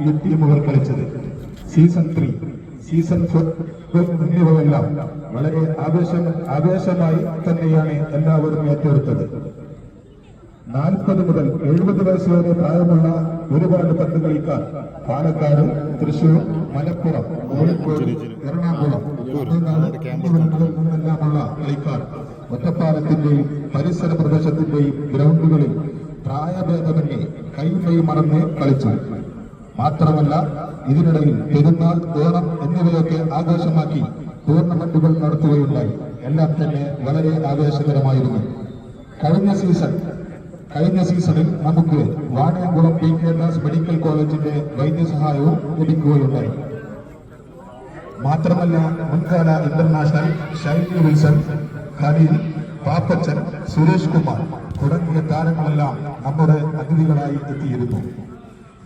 ഈ ടീമുകൾ കളിച്ചത്. സീസൺ 3, സീസൺ 4 എന്നിവയെല്ലാം വളരെ ആവേശമായി തന്നെയാണ് എല്ലാവരും ഏറ്റെടുത്തത്. 40 മുതൽ 70 വയസ്സ് വരെ പ്രായമുള്ള ഒരുപാട് പന്ത് കളിക്കാർ പാലക്കാട്, തൃശൂർ, മലപ്പുറം, കോഴിക്കോട്, എറണാകുളം എന്നിവിടങ്ങളിൽ നിന്നെല്ലാമുള്ള കളിക്കാർ ഒറ്റപ്പാലത്തിന്റെയും പരിസര പ്രദേശത്തിന്റെയും ഗ്രൗണ്ടുകളിൽ പ്രായഭേദമന്യേ കൈമൈ മറന്ന് കളിച്ചു. മാത്രമല്ല ഇതിനിടയിൽ പെരുന്നാൾ, ഓണം എന്നിവയൊക്കെ ആഘോഷമാക്കി ടൂർണമെന്റുകൾ നടത്തുകയുണ്ടായി. എല്ലാം തന്നെ വളരെ ആവേശകരമായിരുന്നു. കഴിഞ്ഞ സീസണിൽ നമുക്ക് വാണിയംകുളം PK ദാസ് മെഡിക്കൽ കോളേജിന്റെ വൈദ്യസഹായവും ലഭിക്കുകയുണ്ടായി. മാത്രമല്ല മുൻകാല ഇന്റർനാഷണൽ ഷൈനി വിൽസൺ, ഖലീൽ, പാപ്പച്ചൻ, സുരേഷ് കുമാർ തുടങ്ങിയ താരങ്ങളെല്ലാം നമ്മുടെ അതിഥികളായി എത്തിയിരുന്നു.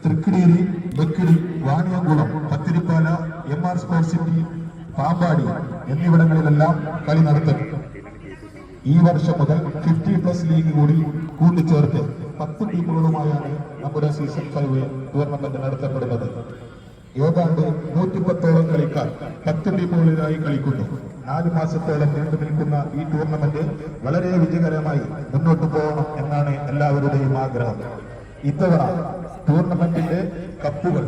Thrikkadeeri, Vekkidi, Vaniyamkulam, Pathirippala, MR sports city, Pampady എന്നിവിടങ്ങളിലെല്ലാം കളി നടത്തും. ഈ വർഷം മുതൽ 50+ ലീഗ് കൂടി കൂട്ടിച്ചേർത്ത് 10 ടീമുകളുമായാണ് നമ്മുടെ സീസൺ 5 ടൂർണമെന്റ് നടത്തപ്പെടുന്നത്. ഏതാണ്ട് 110ഓളം കളിക്കാർ 10 ടീമുകളിലായി കളിക്കുന്നു. 4 മാസത്തോളം നീണ്ടു നിൽക്കുന്ന ഈ ടൂർണമെന്റ് വളരെ വിജയകരമായി മുന്നോട്ട് പോകണം എന്നാണ് എല്ലാവരുടെയും ആഗ്രഹം. ഇത്തവണ ടൂർണമെന്റിന്റെ കപ്പുകൾ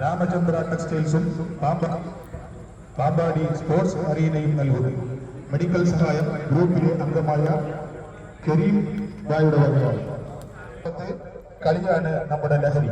രാമചന്ദ്ര ടെക്സ്റ്റൈൽസും പാമ്പാടി സ്പോർട്സ് അറീനയും നൽകുന്നു. മെഡിക്കൽ സഹായം ഗ്രൂപ്പിലെ അംഗമായ കരീം ഭായിയുടെ വകയാണ്. കളിയാണ് നമ്മുടെ ലഹരി.